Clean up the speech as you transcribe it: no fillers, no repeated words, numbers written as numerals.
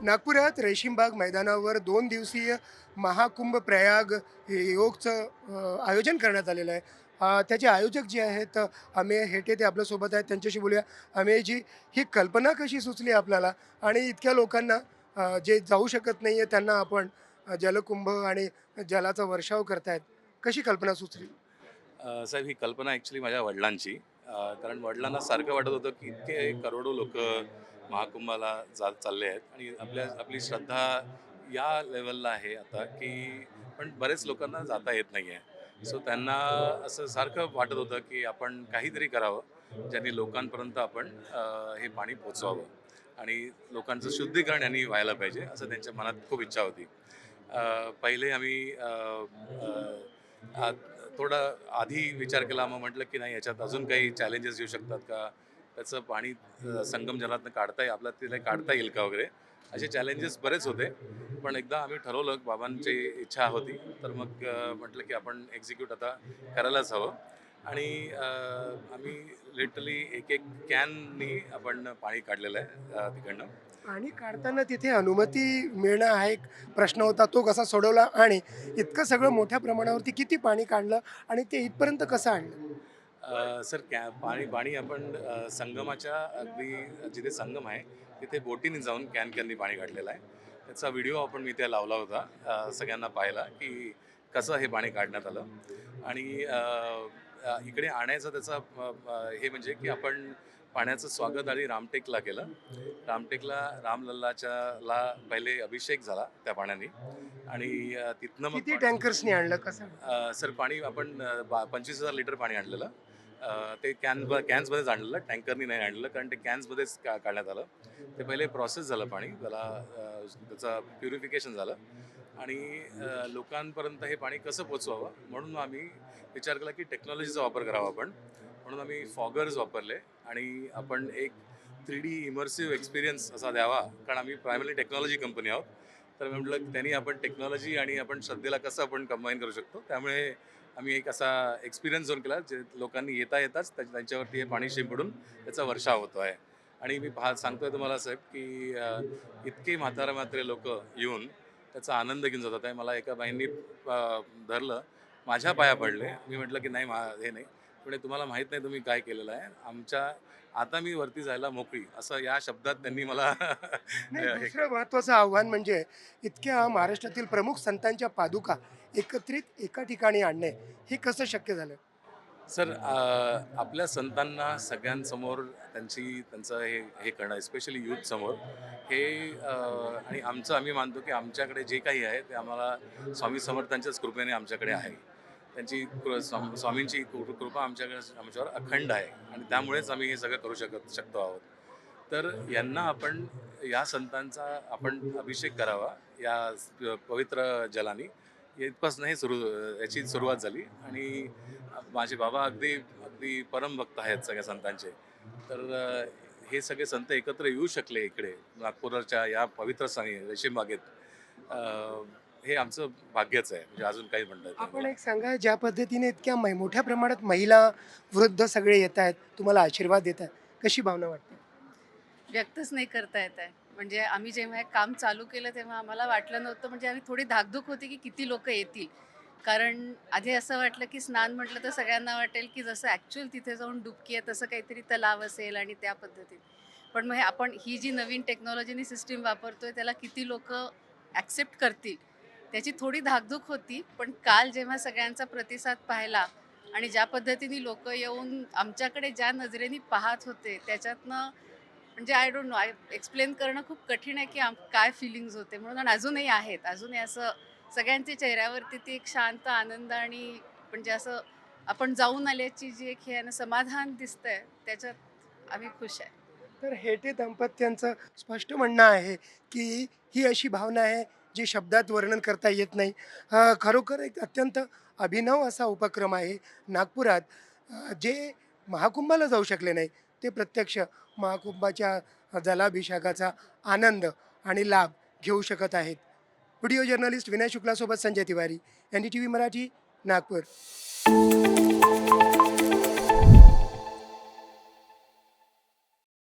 नागपुरात रेशीमबाग मैदानावर 2 दिवसीय महाकुंभ प्रयाग योगचं आयोजन करण्यात आलेलं आहे. त्याचे आयोजक जे आहेत अमेय हेटे ते आपल्यासोबत आहेत. त्यांच्याशी बोलूया. अमेयजी, ही कल्पना कशी सुचली आपल्याला आणि इतक्या लोकांना जे जाऊ शकत नाही आहे त्यांना आपण जलकुंभ आणि जलाचा वर्षाव करतायत, कशी कल्पना सुचली? साहेब, ही कल्पना ॲक्च्युली माझ्या वडिलांची. कारण वडिलांना सारखं वाटत होतं की इतके करोडो लोक महाकुंभाला चालले आहेत आणि आपली श्रद्धा या लेवलला आहे आता की पण बरेच लोकांना जाता येत नाही आहे. सो त्यांना असं सारखं वाटत होतं की आपण काहीतरी करावं ज्यांनी लोकांपर्यंत आपण हे पाणी पोचवावं आणि लोकांचं शुद्धीकरण यांनी व्हायला पाहिजे असं त्यांच्या मनात खूप इच्छा होती. पहिले आम्ही आ- थोडा आधी विचार केला, मग म्हटलं की नाही, याच्यात अजून काही चॅलेंजेस येऊ शकतात का, त्याचं पाणी संगम जलातनं आपल्याला तिला काढता येईल का वगैरे, असे चॅलेंजेस बरेच होते. पण एकदा आम्ही ठरवलं, बाबांची इच्छा होती, तर मग म्हटलं की आपण एक्झिक्यूट आता करायलाच हवं. आणि आम्ही लिटरली एक एक कॅननी आपण पाणी काढलेलं आहे तिकडनं. आणि काढताना तिथे अनुमती मिळणं हा एक प्रश्न होता, तो कसा सोडवला आणि इतकं सगळं मोठ्या प्रमाणावरती किती पाणी काढलं आणि ते इथपर्यंत कसं आणलं? सर, पाणी पाणी आपण संगमाच्या अगदी जिथे संगम आहे तिथे बोटीने जाऊन कॅननी पाणी काढलेलं आहे. त्याचा व्हिडिओ मी त्या लावला होता, सगळ्यांना पाहायला की कसं हे पाणी काढण्यात आलं. आणि इकडे आणायचं त्याचा हे म्हणजे की आपण पाण्याचं स्वागत आधी रामटेकला केलं. रामटेकला रामलल्लाच्या ला पहिले अभिषेक झाला त्या पाण्याने. आणि तिथनं मग किती टँकर्सनी आणलं, कसं? सर, पाणी आपण 25,000 लिटर पाणी आणलेलं. ते कॅन्समध्येच आणलेलं, टँकरनी नाही आणलेलं, कारण ते कॅन्समध्येच काढण्यात आलं. ते पहिले प्रोसेस झालं पाणी, त्याला त्याचं प्युरिफिकेशन झालं. आणि लोकांपर्यंत हे पाणी कसं पोचवावं म्हणून आम्ही विचार केला की टेक्नॉलॉजीचा वापर करावा आपण. म्हणून आम्ही फॉगर्स वापरले आणि आपण एक 3D इमर्सिव्ह एक्सपिरियन्स असा द्यावा, कारण आम्ही प्रायमरी टेक्नॉलॉजी कंपनी आहोत. तर मी म्हटलं त्यांनी आपण टेक्नॉलॉजी आणि आपण श्रद्धेला कसं आपण कंबाईन करू शकतो. त्यामुळे आम्ही एक असा एक्सपिरियन्स झोन केला, जे लोकांनी येताच त्यांच्यावरती हे पाणी शिंपडून त्याचा वर्षाव होतो आहे. आणि मी सांगतोय तुम्हाला साहेब की इतके म्हातारे लोक येऊन त्याचा आनंद घेऊन जातात आहे. मला एका बाईंनी धरलं, माझ्या पाया पडले. मी म्हटलं की नाही, हे नाही. म्हणजे तुम्हाला माहीत नाही तुम्ही काय केलेलं आहे आमच्या, आता मी वरती जायला मोकळी, असं या शब्दात त्यांनी मला नाही, हे दुसरं केलं. महत्त्वाचं आव्हान म्हणजे इतक्या महाराष्ट्रातील प्रमुख संतांच्या पादुका एकत्रित एका ठिकाणी आणणे, हे कसं शक्य झालं? सर, आपल्या संतांना सगळ्यांसमोर त्यांचं हे करणं, स्पेशली यूथसमोर, हे आणि आम्ही मानतो की आमच्याकडे जे काही आहे ते आम्हाला स्वामी समर्थांच्याच कृपेने आमच्याकडे आहे. त्यांची स्वामींची कृपा आमच्यावर अखंड आहे आणि त्यामुळेच आम्ही हे सगळं करू शकतो आहोत. तर यांना आपण, या संतांचा आपण अभिषेक करावा या पवित्र जलाने. इथपासून याची सुरुवात झाली. आणि माझे बाबा अगदी अगदी परमभक्त आहेत सगळ्या संतांचे. तर हे सगळे संत एकत्र येऊ शकले इकडे नागपूरच्या या पवित्र स्थानी रेशीमबागेत. अ, हे आमचं भाग्यच आहे, म्हणजे अजून काही म्हणता येत नाही आपण मला. एक सांगा, ज्या पद्धतीने इतक्या मोठ्या प्रमाणात महिला, वृद्ध सगळे येत आहेत, तुम्हाला आशीर्वाद देत आहेत, कशी भावना वाटते? व्यक्तच नाही करता येत आहे. म्हणजे आम्ही जेव्हा हे काम चालू केलं तेव्हा आम्हाला वाटलं नव्हतं, म्हणजे आम्ही थोडी धाकधूक होती की किती लोकं येतील. कारण आधी असं वाटलं की स्नान म्हटलं तर सगळ्यांना वाटेल की जसं ॲक्चुअल तिथे जाऊन डुबकी आहे तसं काहीतरी तलाव असेल आणि त्या पद्धतीत. पण मग हे आपण ही जी नवीन टेक्नॉलॉजीनी सिस्टीम वापरतोय त्याला किती लोकं ॲक्सेप्ट करतील, त्याची थोडी धाकधूक होती. पण काल जेव्हा सगळ्यांचा प्रतिसाद पाहिला आणि ज्या पद्धतीने लोकं येऊन आमच्याकडे ज्या नजरेने पाहत होते त्याच्यातनं, म्हणजे आय डोंट नो, एक्सप्लेन करणं खूप कठीण आहे की काय फिलिंग्ज होते म्हणून. आणि अजूनही आहेत, अजूनही असं सगळ्यांच्या चेहऱ्यावरती ती एक शांत आनंद आणि म्हणजे असं आपण जाऊन आल्याची जी एक हे आहे ना, समाधान दिसतंय त्याच्यात आम्ही खुश आहे. तर हेटे दाम्पत्यांचं स्पष्ट म्हणणं आहे की ही अशी भावना आहे जी शब्दात वर्णन करता येत नाही. खरोखर एक अत्यंत अभिनव असा उपक्रम आहे नागपुरात. जे महाकुंभाला जाऊ शकले नाही ते प्रत्यक्ष महाकुंभाच्या जलाभिषेकाचा आनंद आणि लाभ घेऊ शकत आहेत. व्हिडिओ जर्नलिस्ट विनय शुक्लासोबत संजय तिवारी, NDTV मराठी, नागपूर.